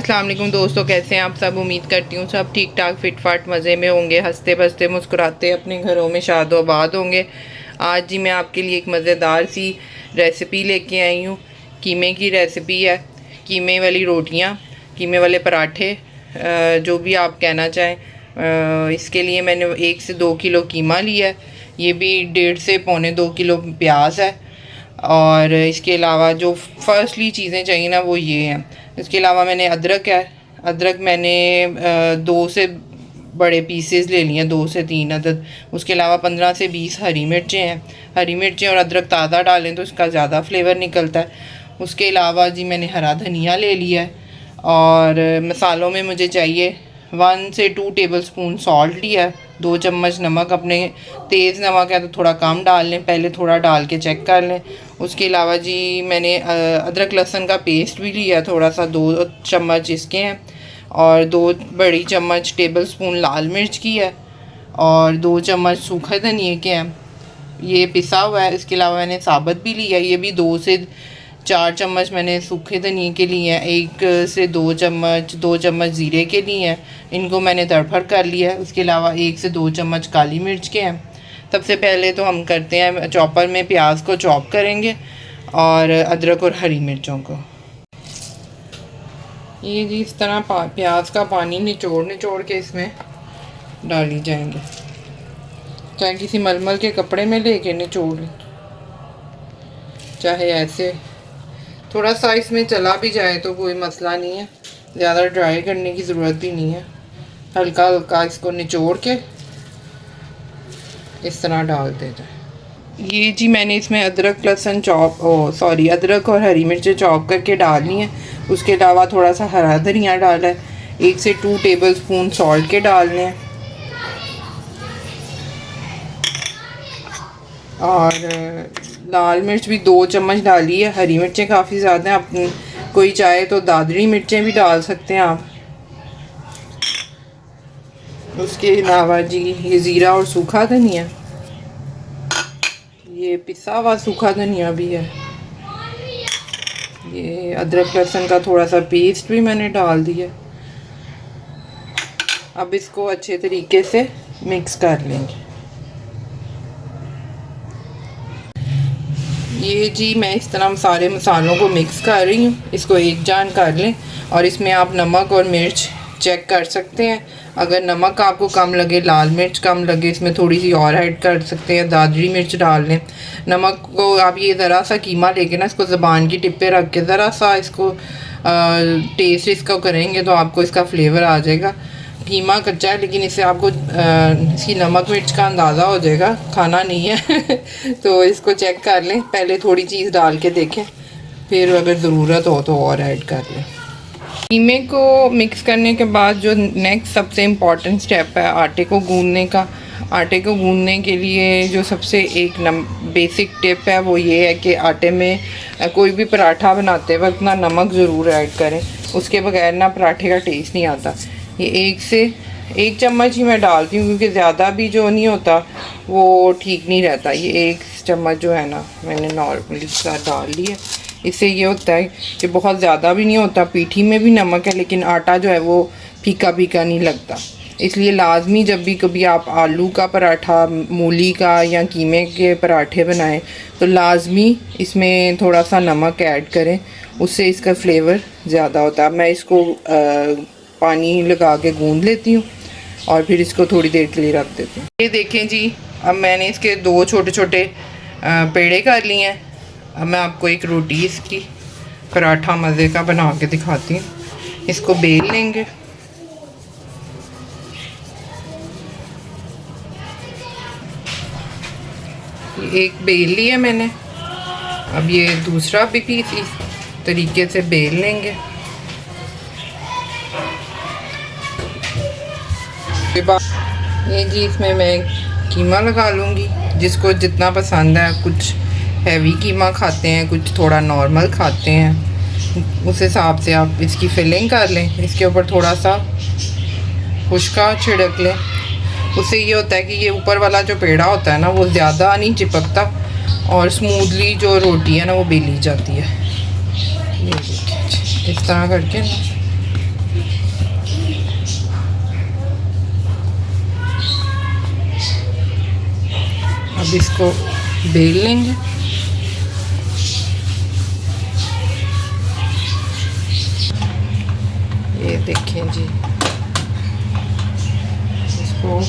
अस्सलाम वालेकुम दोस्तों, कैसे हैं आप सब। उम्मीद करती हूँ सब ठीक ठाक फिट फाट मज़े में होंगे, हंसते बसते मुस्कुराते अपने घरों में शादो आबाद होंगे। आज जी मैं आपके लिए एक मज़ेदार सी रेसिपी लेके आई हूँ। कीमे की रेसिपी है। कीमे वाली रोटियाँ, कीमे वाले पराठे, जो भी आप कहना चाहें। इसके लिए मैंने 1 से 2 किलो कीमा लिया है। ये भी 1.5 से पौने 2 किलो प्याज है। और इसके अलावा जो फर्स्टली चीज़ें चाहिए ना वो ये हैं। इसके अलावा मैंने अदरक है। अदरक मैंने 2 से बड़े पीसेस ले लिए हैं, 2 से 3 अदद। उसके अलावा 15 से 20 हरी मिर्चें हैं। हरी मिर्चें और अदरक ताज़ा डालें तो इसका ज़्यादा फ्लेवर निकलता है। उसके अलावा जी मैंने हरा धनिया ले लिया है। और मसालों में मुझे चाहिए 1 से 2 टेबलस्पून सॉल्ट लिया है, 2 चम्मच नमक। अपने तेज़ नमक है तो थोड़ा कम डाल लें, पहले थोड़ा डाल के चेक कर लें। उसके अलावा जी मैंने अदरक लहसुन का पेस्ट भी लिया, थोड़ा सा 2 चम्मच इसके हैं। और 2 बड़ी चम्मच टेबलस्पून लाल मिर्च की है। और 2 चम्मच सूखा धनिया के हैं, ये पिसा हुआ है। इसके अलावा मैंने साबुत भी लिया, ये भी 2 से 4 चम्मच मैंने सूखे धनिए के लिए हैं। 1 से 2 चम्मच ज़ीरे के लिए हैं, इनको मैंने तड़फड़ कर लिया है। उसके अलावा 1 से 2 चम्मच काली मिर्च के हैं। सबसे पहले तो हम करते हैं चॉपर में प्याज को चॉप करेंगे और अदरक और हरी मिर्चों को। ये जी इस तरह प्याज का पानी निचोड़ के इसमें डाली जाएंगे, चाहे किसी मलमल के कपड़े में लेके निचोड़ लें, चाहे ऐसे। थोड़ा सा इसमें चला भी जाए तो कोई मसला नहीं है, ज़्यादा ड्राई करने की ज़रूरत भी नहीं है। हल्का हल्का इसको निचोड़ के इस तरह डाल देते हैं। ये जी मैंने इसमें अदरक और हरी मिर्चें चॉप करके डाली हैं। उसके अलावा थोड़ा सा हरा धनिया डाला है। 1 से 2 टेबलस्पून सॉल्ट के डालने हैं। और लाल मिर्च भी 2 चम्मच डाली है। हरी मिर्चें काफ़ी ज़्यादा हैं, अपनी कोई चाहे तो दादरी मिर्चें भी डाल सकते हैं आप। उसके अलावा जी ये ज़ीरा और सूखा धनिया, ये पिसा हुआ सूखा धनिया भी है। ये अदरक लहसुन का थोड़ा सा पेस्ट भी मैंने डाल दिया। अब इसको अच्छे तरीके से मिक्स कर लेंगे। ये जी मैं इस तरह सारे मसालों को मिक्स कर रही हूँ, इसको एक जान कर लें। और इसमें आप नमक और मिर्च चेक कर सकते हैं। अगर नमक आपको कम लगे, लाल मिर्च कम लगे, इसमें थोड़ी सी और ऐड कर सकते हैं, दादरी मिर्च डाल लें। नमक को आप ये ज़रा सा कीमा लेके ना इसको ज़बान की टिप पे रख के ज़रा सा इसको टेस्ट इसका करेंगे तो आपको इसका फ्लेवर आ जाएगा। कीमा कच्चा है लेकिन इससे आपको इसकी नमक मिर्च का अंदाज़ा हो जाएगा, खाना नहीं है तो इसको चेक कर लें, पहले थोड़ी चीज़ डाल के देखें, फिर अगर ज़रूरत हो तो और ऐड कर लें। कीमे को मिक्स करने के बाद जो नेक्स्ट सबसे इम्पॉर्टेंट स्टेप है आटे को गूंदने का। आटे को गूंदने के लिए जो सबसे एक बेसिक टिप है वो ये है कि आटे में कोई भी पराठा बनाते वक्त ना नमक ज़रूर ऐड करें, उसके बगैर ना पराठे का टेस्ट नहीं आता। ये 1 से 1 चम्मच ही मैं डालती हूँ, क्योंकि ज़्यादा भी जो नहीं होता वो ठीक नहीं रहता। ये 1 चम्मच जो है ना मैंने नॉर्मली सा डाल लिया। इससे ये होता है कि बहुत ज़्यादा भी नहीं होता, पीठी में भी नमक है लेकिन आटा जो है वो फीका फीका नहीं लगता। इसलिए लाजमी जब भी कभी आप आलू का पराठा, मूली का या कीमे के पराठे बनाएं तो लाजमी इसमें थोड़ा सा नमक ऐड करें, उससे इसका फ्लेवर ज़्यादा होता है। मैं इसको पानी लगा के गूंद लेती हूँ और फिर इसको थोड़ी देर के लिए रख देती हूँ। ये देखें जी, अब मैंने इसके 2 छोटे छोटे पेड़े कर लिए हैं। अब मैं आपको एक रोटी इसकी पराठा मज़े का बना के दिखाती हूँ। इसको बेल लेंगे। एक बेल लिया मैंने, अब ये दूसरा भी पीस इस तरीके से बेल लेंगे। ये जी इसमें मैं कीमा लगा लूँगी, जिसको जितना पसंद है। कुछ हैवी कीमा खाते हैं, कुछ थोड़ा नॉर्मल खाते हैं, उस हिसाब से आप इसकी फिलिंग कर लें। इसके ऊपर थोड़ा सा खुश्का छिड़क लें, उससे ये होता है कि ये ऊपर वाला जो पेड़ा होता है ना वो ज़्यादा नहीं चिपकता और स्मूथली जो रोटी है ना वो बेली जाती है। ये देखिए इस तरह करके ना अब इसको बेल लेंगे। ये देखें जी, इसको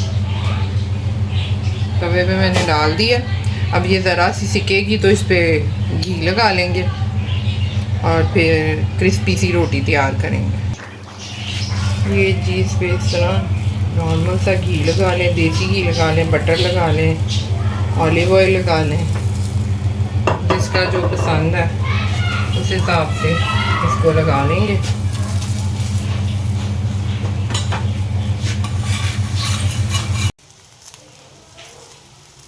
तवे पे मैंने डाल दिया। अब ये ज़रा सी सिकेगी तो इस पर घी लगा लेंगे और फिर क्रिस्पी सी रोटी तैयार करेंगे। ये जी इस पर इस तरह नॉर्मल सा घी लगा लें, देसी घी लगा लें, बटर लगा लें, ऑलिव ऑयल लगा लें, जिसका जो पसंद है उस हिसाब से इसको लगा लेंगे।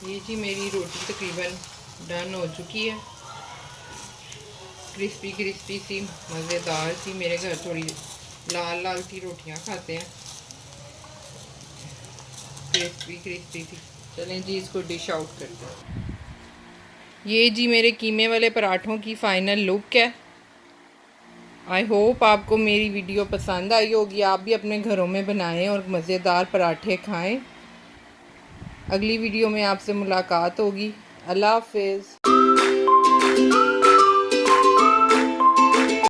ये जी मेरी रोटी तकरीबन डन हो चुकी है, क्रिस्पी क्रिस्पी सी मज़ेदार सी। मेरे घर थोड़ी लाल लाल सी रोटियां खाते हैं, क्रिस्पी क्रिस्पी सी। चलें जी इसको डिश आउट करते हैं। ये जी मेरे कीमे वाले पराठों की फ़ाइनल लुक है। आई होप आपको मेरी वीडियो पसंद आई होगी, आप भी अपने घरों में बनाएं और मज़ेदार पराठे खाएं। अगली वीडियो में आपसे मुलाकात होगी। अल्लाह हाफ़िज़।